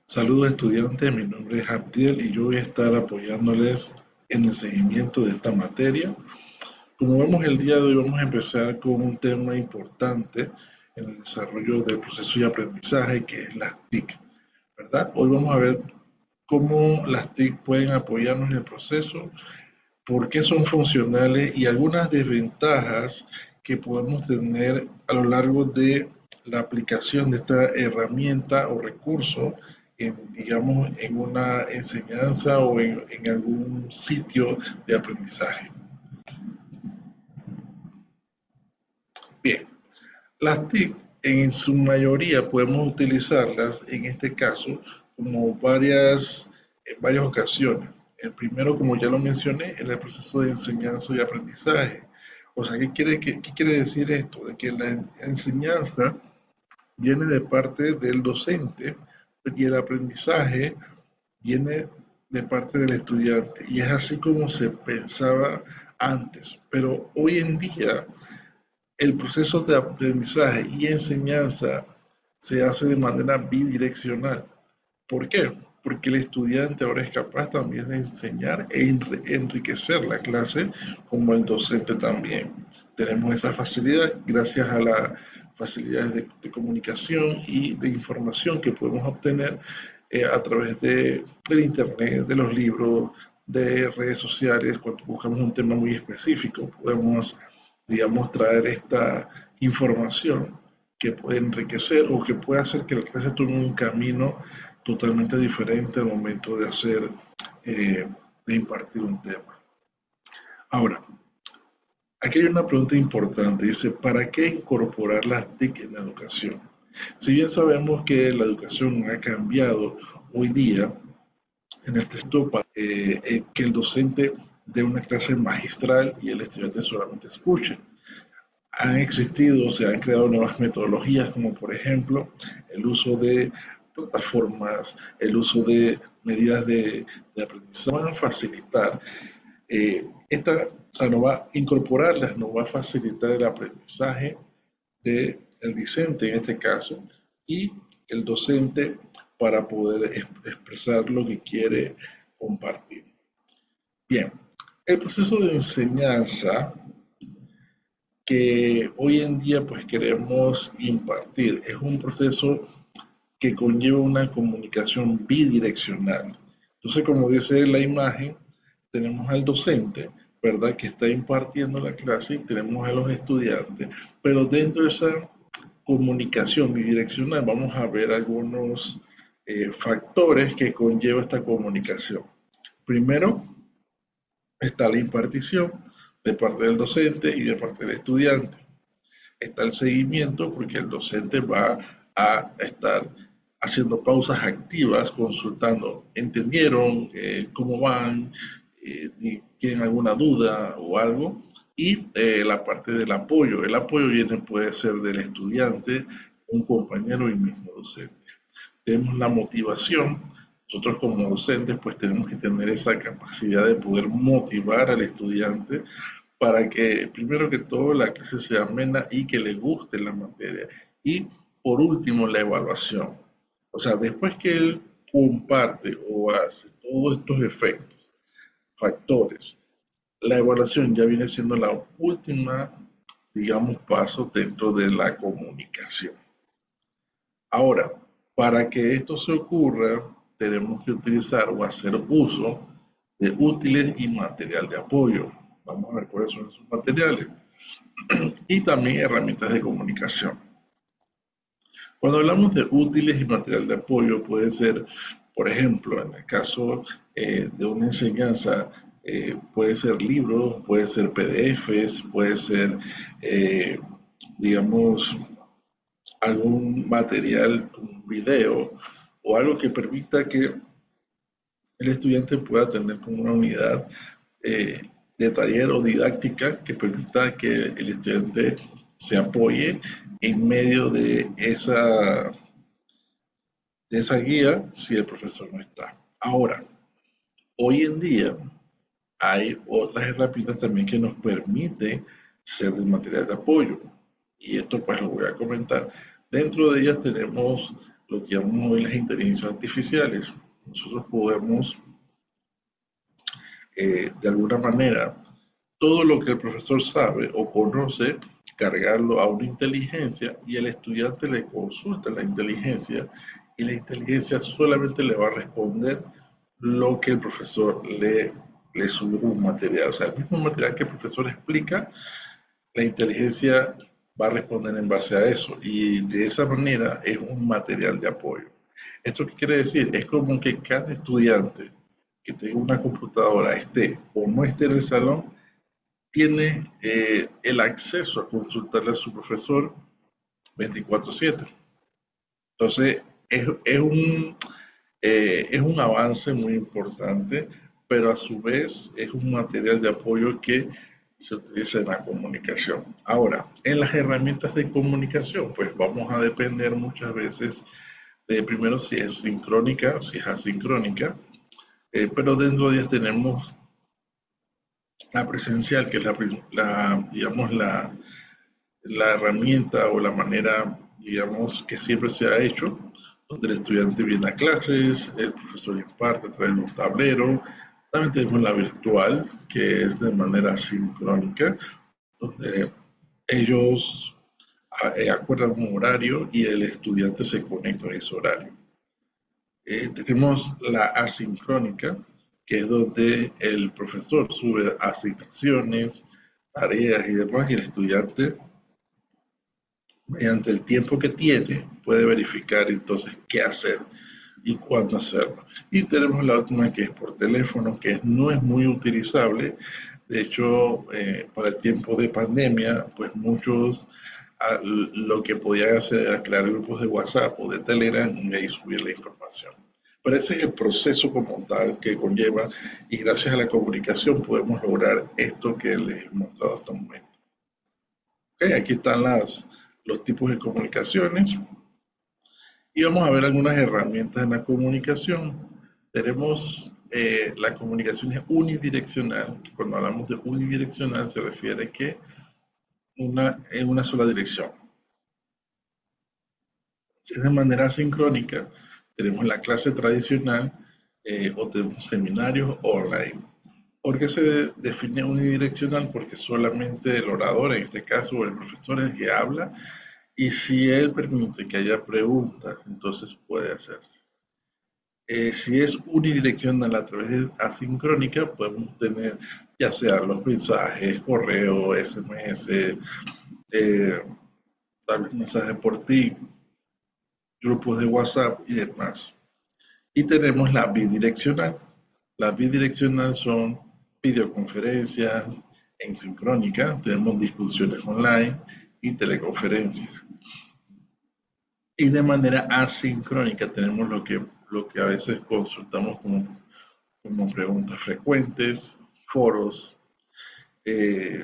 Saludos estudiantes, mi nombre es Abdiel y yo voy a estar apoyándoles en el seguimiento de esta materia. Como vemos el día de hoy vamos a empezar con un tema importante en el desarrollo del proceso de aprendizaje que es las TIC, ¿verdad? Hoy vamos a ver cómo las TIC pueden apoyarnos en el proceso, por qué son funcionales y algunas desventajas que podemos tener a lo largo de la aplicación de esta herramienta o recurso en, digamos, en una enseñanza o en algún sitio de aprendizaje. Bien, las TIC en su mayoría podemos utilizarlas en este caso como en varias ocasiones. El primero, como ya lo mencioné, en el proceso de enseñanza y aprendizaje. O sea, qué quiere decir esto? De que la enseñanza viene de parte del docente y el aprendizaje viene de parte del estudiante. Y es así como se pensaba antes. Pero hoy en día el proceso de aprendizaje y enseñanza se hace de manera bidireccional. ¿Por qué? Porque el estudiante ahora es capaz también de enseñar e enriquecer la clase como el docente también. Tenemos esa facilidad gracias a las facilidades de comunicación y de información que podemos obtener a través del internet, de los libros, de redes sociales. Cuando buscamos un tema muy específico, podemos, digamos, traer esta información que puede enriquecer o que puede hacer que la clase tome un camino totalmente diferente al momento de hacer, de impartir un tema. Ahora, aquí hay una pregunta importante, dice, ¿para qué incorporar las TIC en la educación? Si bien sabemos que la educación ha cambiado hoy día, en el texto que el docente dé una clase magistral y el estudiante solamente escuche. Han existido, se han creado nuevas metodologías como por ejemplo el uso de plataformas, el uso de medidas de aprendizaje, van a facilitar o sea, no va a incorporarlas, no va a facilitar el aprendizaje del discente en este caso y el docente para poder expresar lo que quiere compartir. Bien, el proceso de enseñanza que hoy en día pues queremos impartir es un proceso que conlleva una comunicación bidireccional. Entonces, como dice la imagen, tenemos al docente, ¿verdad?, que está impartiendo la clase y tenemos a los estudiantes, pero dentro de esa comunicación bidireccional vamos a ver algunos factores que conlleva esta comunicación. Primero está la impartición de parte del docente y de parte del estudiante. Está el seguimiento porque el docente va a estar haciendo pausas activas, consultando, ¿entendieron? ¿Cómo van? ¿Tienen alguna duda o algo? Y la parte del apoyo. El apoyo viene, puede ser del estudiante, un compañero y mismo docente. Tenemos la motivación. Nosotros como docentes pues tenemos que tener esa capacidad de poder motivar al estudiante para que primero que todo la clase sea amena y que le guste la materia. Y por último, la evaluación. O sea, después que él comparte o hace todos estos efectos, factores, la evaluación ya viene siendo la última, digamos, paso dentro de la comunicación. Ahora, para que esto se ocurra, tenemos que utilizar o hacer uso de útiles y material de apoyo. Vamos a ver cuáles son esos materiales y también herramientas de comunicación. Cuando hablamos de útiles y material de apoyo, puede ser, por ejemplo, en el caso de una enseñanza, puede ser libros, puede ser PDFs, puede ser, eh, digamos, algún material, un video o algo que permita que el estudiante pueda tener como una unidad eh, de taller o didáctica que permita que el estudiante se apoye en medio de esa guía si el profesor no está. Ahora, hoy en día hay otras herramientas también que nos permiten ser de material de apoyo. Y esto pues lo voy a comentar. Dentro de ellas tenemos lo que llamamos hoy las inteligencias artificiales. Nosotros podemos, de alguna manera, todo lo que el profesor sabe o conoce, cargarlo a una inteligencia y el estudiante le consulta la inteligencia y la inteligencia solamente le va a responder lo que el profesor le sube como material. O sea, el mismo material que el profesor explica, la inteligencia va a responder en base a eso y de esa manera es un material de apoyo. ¿Esto qué quiere decir? Es como que cada estudiante que tenga una computadora, esté o no esté en el salón, tiene el acceso a consultarle a su profesor 24/7. Entonces, es un avance muy importante, pero a su vez es un material de apoyo que se utiliza en la comunicación. Ahora, en las herramientas de comunicación, pues vamos a depender muchas veces de primero si es sincrónica o si es asincrónica, pero dentro de ellas tenemos la presencial, que es digamos, la herramienta o la manera, digamos, que siempre se ha hecho, donde el estudiante viene a clases, el profesor imparte a través de un tablero. También tenemos la virtual, que es de manera sincrónica, donde ellos acuerdan un horario y el estudiante se conecta a ese horario. Tenemos la asincrónica, que es donde el profesor sube asignaciones, tareas y demás, y el estudiante, mediante el tiempo que tiene, puede verificar entonces qué hacer y cuándo hacerlo. Y tenemos la última que es por teléfono, que no es muy utilizable. De hecho, para el tiempo de pandemia, pues muchos lo que podían hacer era crear grupos de WhatsApp o de Telegram y ahí subir la información. Pero ese es el proceso como tal que conlleva y gracias a la comunicación podemos lograr esto que les he mostrado hasta el momento. Okay, aquí están los tipos de comunicaciones y vamos a ver algunas herramientas en la comunicación. Tenemos la comunicación es unidireccional, que cuando hablamos de unidireccional se refiere que en una sola dirección. Si es de manera sincrónica, tenemos la clase tradicional o tenemos seminarios online. ¿Por qué se define unidireccional? Porque solamente el orador, en este caso el profesor, es el que habla y si él permite que haya preguntas, entonces puede hacerse. Si es unidireccional a través de asincrónica, podemos tener ya sea los mensajes, correo, SMS, eh, tal vez mensajes por ti, grupos de WhatsApp y demás. Y tenemos la bidireccional. La bidireccional son videoconferencias en sincrónica, tenemos discusiones online y teleconferencias. Y de manera asincrónica tenemos lo que a veces consultamos como preguntas frecuentes, foros,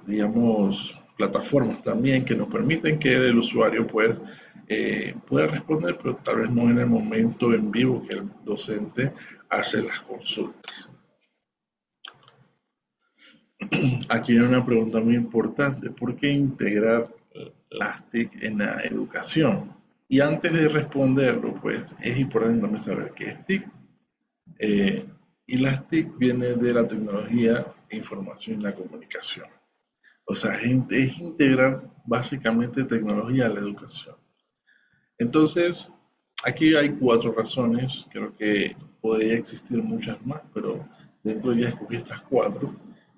digamos, plataformas también que nos permiten que el usuario pues, pueda responder, pero tal vez no en el momento en vivo que el docente hace las consultas. Aquí hay una pregunta muy importante. ¿Por qué integrar las TIC en la educación? Y antes de responderlo, pues es importante también saber qué es TIC. Y las TIC viene de la tecnología, información y la comunicación. O sea, es integrar básicamente tecnología a la educación. Entonces, aquí hay cuatro razones, creo que podría existir muchas más, pero dentro de ellas escogí estas cuatro.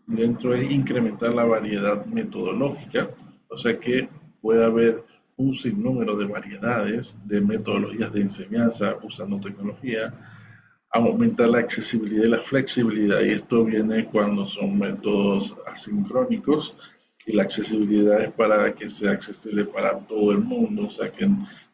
Y dentro es incrementar la variedad metodológica, o sea que puede haber un sinnúmero de variedades de metodologías de enseñanza usando tecnología, aumentar la accesibilidad y la flexibilidad, y esto viene cuando son métodos asincrónicos, y la accesibilidad es para que sea accesible para todo el mundo, o sea que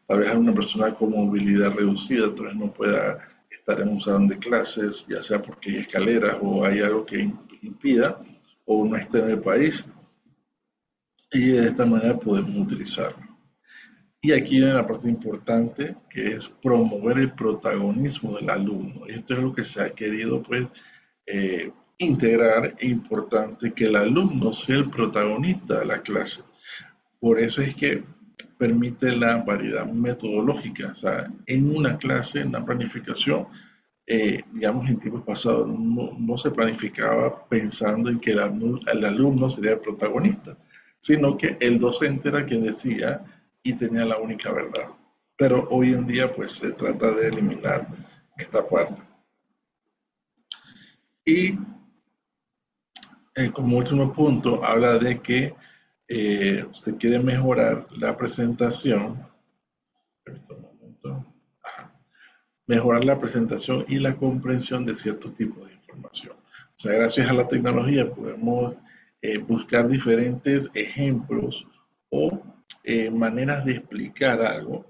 tal vez hay una persona con movilidad reducida, tal vez no pueda estar en un salón de clases, ya sea porque hay escaleras o hay algo que impida, o no esté en el país, y de esta manera podemos utilizarlo. Y aquí viene la parte importante, que es promover el protagonismo del alumno. Y esto es lo que se ha querido, pues, integrar. Es importante que el alumno sea el protagonista de la clase. Por eso es que permite la variedad metodológica. O sea, en una clase, en una planificación, digamos, en tiempos pasados no se planificaba pensando en que el alumno sería el protagonista, sino que el docente era quien decía y tenía la única verdad. Pero hoy en día, pues, se trata de eliminar esta parte. Y como último punto, habla de que se quiere mejorar la presentación. Permítame un momento. Mejorar la presentación y la comprensión de ciertos tipos de información. O sea, gracias a la tecnología podemos buscar diferentes ejemplos o maneras de explicar algo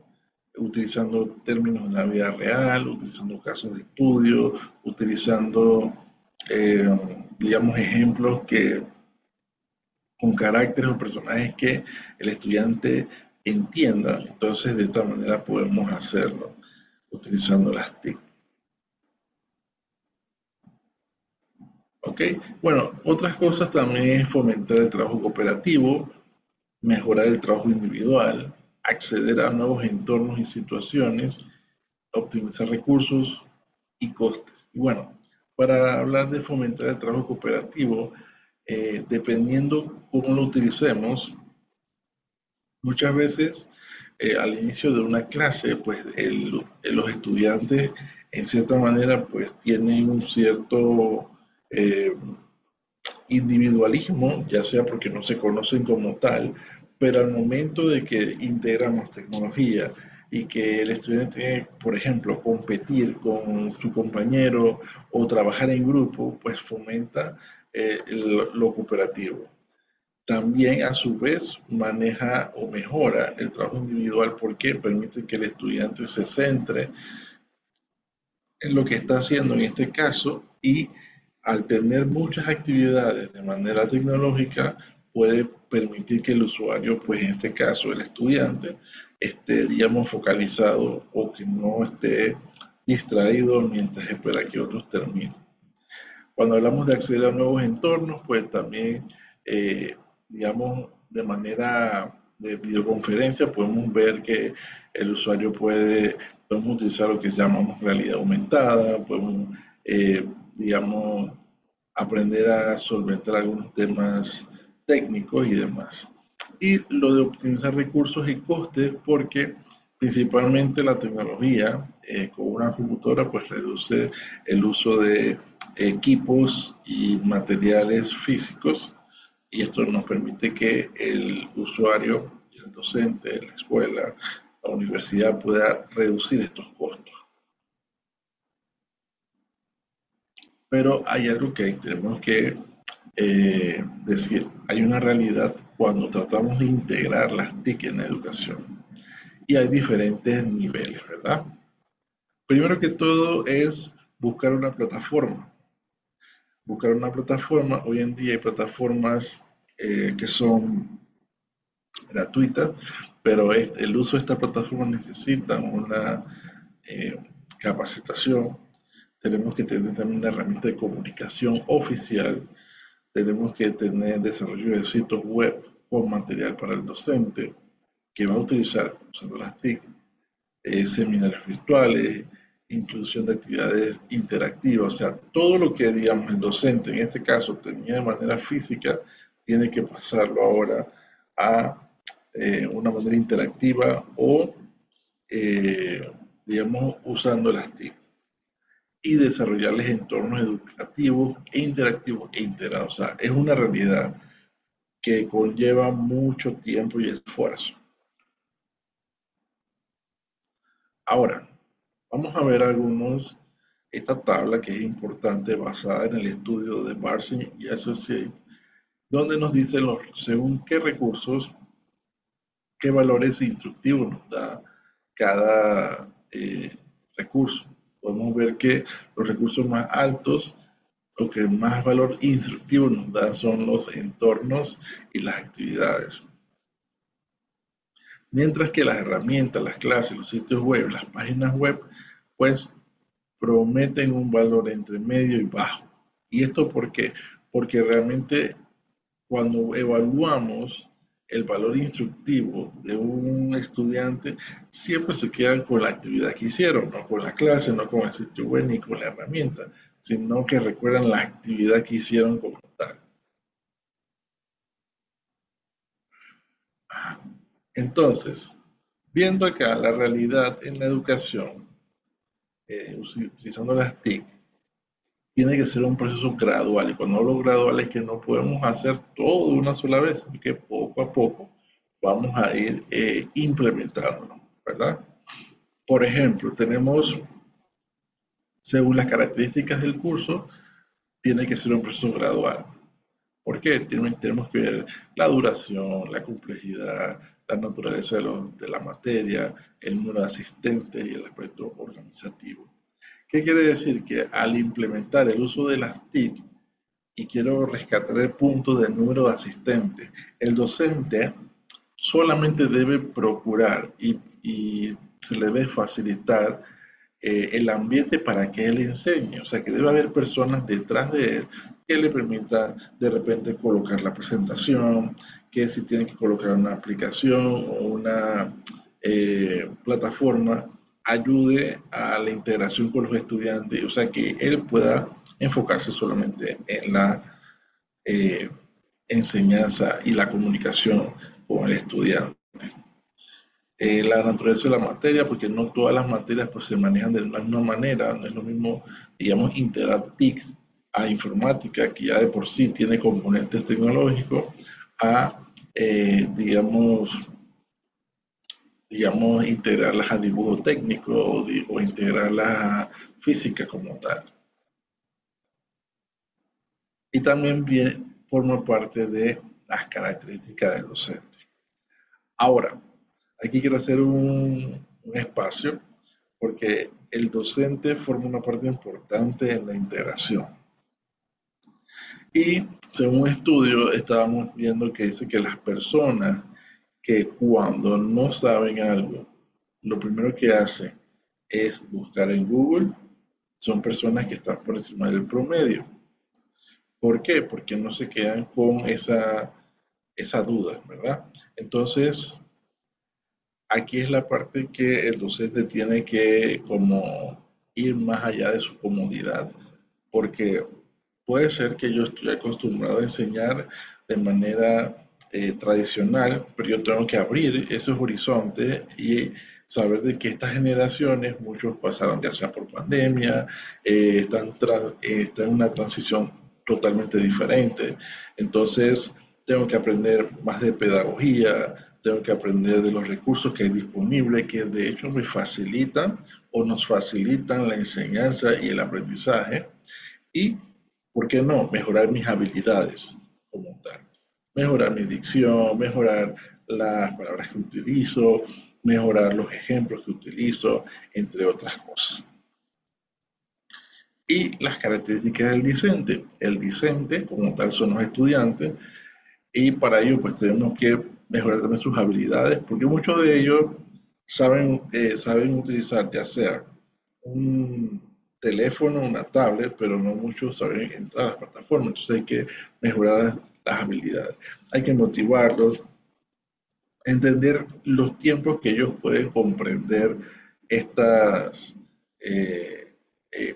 utilizando términos en la vida real, utilizando casos de estudio, utilizando, eh, digamos, ejemplos que con caracteres o personajes que el estudiante entienda. Entonces, de esta manera podemos hacerlo utilizando las TIC. ¿Ok? Bueno, otras cosas también es fomentar el trabajo cooperativo, mejorar el trabajo individual, acceder a nuevos entornos y situaciones, optimizar recursos y costes. Y bueno, para hablar de fomentar el trabajo cooperativo, dependiendo cómo lo utilicemos, muchas veces al inicio de una clase, pues los estudiantes en cierta manera pues tienen un cierto eh, individualismo, ya sea porque no se conocen como tal, pero al momento de que integramos tecnología y que el estudiante tiene, por ejemplo, competir con su compañero o trabajar en grupo, pues fomenta lo cooperativo. También a su vez maneja o mejora el trabajo individual porque permite que el estudiante se centre en lo que está haciendo en este caso y al tener muchas actividades de manera tecnológica puede permitir que el usuario, pues en este caso el estudiante, esté, digamos, focalizado o que no esté distraído mientras espera que otros terminen. Cuando hablamos de acceder a nuevos entornos, pues también, digamos, de manera de videoconferencia, podemos ver que el usuario podemos utilizar lo que llamamos realidad aumentada, podemos, digamos, aprender a solventar algunos temas técnicos y demás. Y lo de optimizar recursos y costes, porque principalmente la tecnología con una computadora pues reduce el uso de equipos y materiales físicos y esto nos permite que el usuario, el docente, la escuela, la universidad pueda reducir estos costos. Pero hay algo que tenemos que decir, hay una realidad cuando tratamos de integrar las TIC en la educación y hay diferentes niveles, ¿verdad? Primero que todo es buscar una plataforma. Buscar una plataforma, hoy en día hay plataformas que son gratuitas, pero el uso de esta plataforma necesita una eh, capacitación. Tenemos que tener también una herramienta de comunicación oficial. Tenemos que tener desarrollo de sitios web con material para el docente que va a utilizar usando las TIC, seminarios virtuales, inclusión de actividades interactivas, o sea, todo lo que, digamos, el docente en este caso tenía de manera física, tiene que pasarlo ahora a una manera interactiva o, digamos, usando las TIC y desarrollarles entornos educativos e interactivos e integrados. O sea, es una realidad que conlleva mucho tiempo y esfuerzo. Ahora, vamos a ver esta tabla que es importante basada en el estudio de Barsing y Associates, donde nos dice según qué recursos, qué valores instructivos nos da cada recurso. Podemos ver que los recursos más altos o que más valor instructivo nos da son los entornos y las actividades. Mientras que las herramientas, las clases, los sitios web, las páginas web, pues prometen un valor entre medio y bajo. ¿Y esto por qué? Porque realmente cuando evaluamos el valor instructivo de un estudiante siempre se queda con la actividad que hicieron, no con la clase, no con el sitio web ni con la herramienta, sino que recuerdan la actividad que hicieron como tal. Entonces, viendo acá la realidad en la educación, utilizando las TIC, tiene que ser un proceso gradual. Y cuando hablo gradual es que no podemos hacer todo de una sola vez, sino que poco a poco vamos a ir implementándolo, ¿verdad? Por ejemplo, tenemos, según las características del curso, tiene que ser un proceso gradual. ¿Por qué? Tenemos que ver la duración, la complejidad, la naturaleza de la materia, el número de asistentes y el aspecto organizativo. ¿Qué quiere decir? Que al implementar el uso de las TIC, y quiero rescatar el punto del número de asistentes, el docente solamente debe procurar y se le debe facilitar el ambiente para que él enseñe. O sea, que debe haber personas detrás de él que le permitan de repente colocar la presentación, que si tiene que colocar una aplicación o una plataforma, ayude a la integración con los estudiantes, o sea, que él pueda enfocarse solamente en la eh, enseñanza y la comunicación con el estudiante. La naturaleza de la materia, porque no todas las materias pues, se manejan de la misma manera, no es lo mismo, digamos, integrar TIC a informática, que ya de por sí tiene componentes tecnológicos, a, digamos, integrarlas a dibujo técnico o integrarlas a física como tal. Y también forma parte de las características del docente. Ahora, aquí quiero hacer un espacio porque el docente forma una parte importante en la integración. Y según un estudio estábamos viendo que dice que las personas que cuando no saben algo, lo primero que hacen es buscar en Google, son personas que están por encima del promedio. ¿Por qué? Porque no se quedan con esa duda, ¿verdad? Entonces, aquí es la parte que el docente tiene que como ir más allá de su comodidad, porque puede ser que yo estoy acostumbrado a enseñar de manera tradicional, pero yo tengo que abrir esos horizontes y saber de que estas generaciones, muchos pasaron ya sea por pandemia, están en una transición totalmente diferente. Entonces, tengo que aprender más de pedagogía, tengo que aprender de los recursos que hay disponibles, que de hecho me facilitan o nos facilitan la enseñanza y el aprendizaje. Y, ¿por qué no? Mejorar mis habilidades como tal. Mejorar mi dicción, mejorar las palabras que utilizo, mejorar los ejemplos que utilizo, entre otras cosas. Y las características del discente. El discente, como tal, son los estudiantes, y para ello pues tenemos que mejorar también sus habilidades, porque muchos de ellos saben utilizar ya sea un teléfono, una tablet, pero no muchos saben entrar a las plataformas, entonces hay que mejorar las habilidades. Hay que motivarlos, entender los tiempos que ellos pueden comprender estas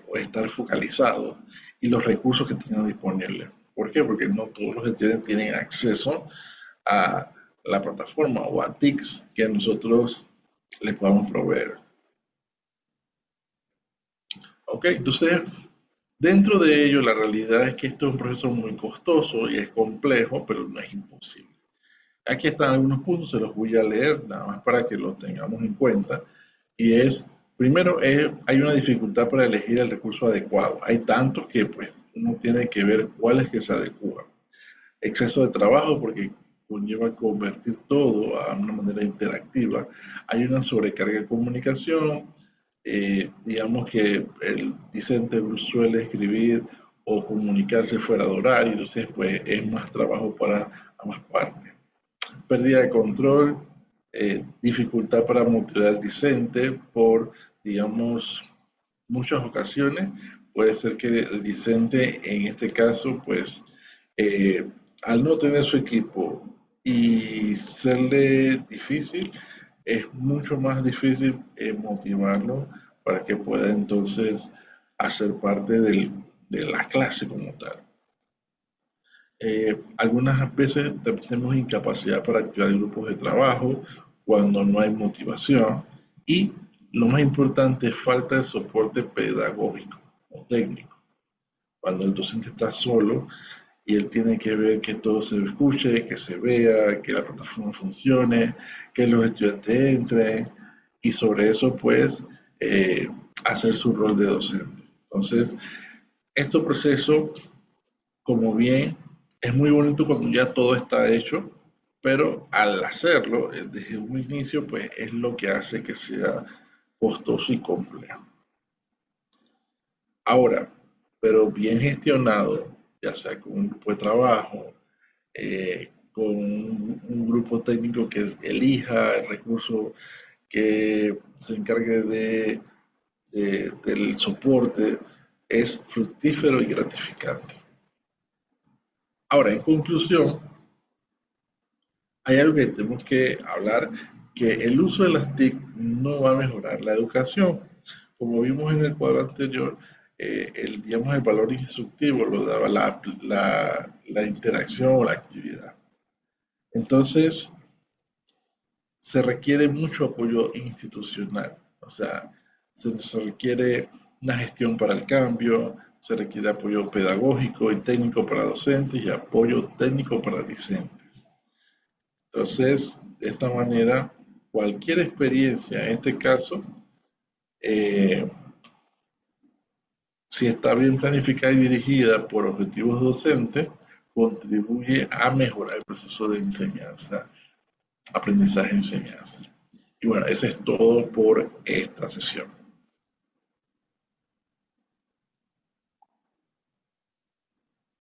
o estar focalizados y los recursos que tengan disponibles. ¿Por qué? Porque no todos los estudiantes tienen acceso a la plataforma o a TICs que nosotros les podamos proveer. ¿Ok? Entonces, dentro de ello, la realidad es que esto es un proceso muy costoso y es complejo, pero no es imposible. Aquí están algunos puntos, se los voy a leer, nada más para que los tengamos en cuenta. Y es, primero, hay una dificultad para elegir el recurso adecuado. Hay tantos que pues uno tiene que ver cuál es que se adecua. Exceso de trabajo porque conlleva convertir todo a una manera interactiva. Hay una sobrecarga de comunicación. Digamos que el discente suele escribir o comunicarse fuera de horario, entonces pues es más trabajo para ambas partes. Pérdida de control, dificultad para motivar al discente por, digamos, muchas ocasiones. Puede ser que el discente en este caso, pues, eh, al no tener su equipo y serle difícil, es mucho más difícil motivarlo para que pueda entonces hacer parte de la clase como tal. Algunas veces tenemos incapacidad para activar grupos de trabajo cuando no hay motivación y lo más importante es falta de soporte pedagógico o técnico. Cuando el docente está solo y él tiene que ver que todo se escuche, que se vea, que la plataforma funcione, que los estudiantes entren y sobre eso pues eh, hacer su rol de docente. Entonces, este proceso, como bien, es muy bonito cuando ya todo está hecho, pero al hacerlo desde un inicio pues es lo que hace que sea costoso y complejo. Ahora, pero bien gestionado, ya sea con un grupo de trabajo, con un grupo técnico que elija el recurso que se encargue del soporte, es fructífero y gratificante. Ahora, en conclusión, hay algo que tenemos que hablar, que el uso de las TIC no va a mejorar la educación. Como vimos en el cuadro anterior, digamos, el valor instructivo lo daba la interacción o la actividad. Entonces, se requiere mucho apoyo institucional, o sea, se requiere una gestión para el cambio, se requiere apoyo pedagógico y técnico para docentes y apoyo técnico para discentes. Entonces, de esta manera, cualquier experiencia, en este caso, eh, si está bien planificada y dirigida por objetivos docentes, contribuye a mejorar el proceso de enseñanza, aprendizaje-enseñanza. Y bueno, eso es todo por esta sesión.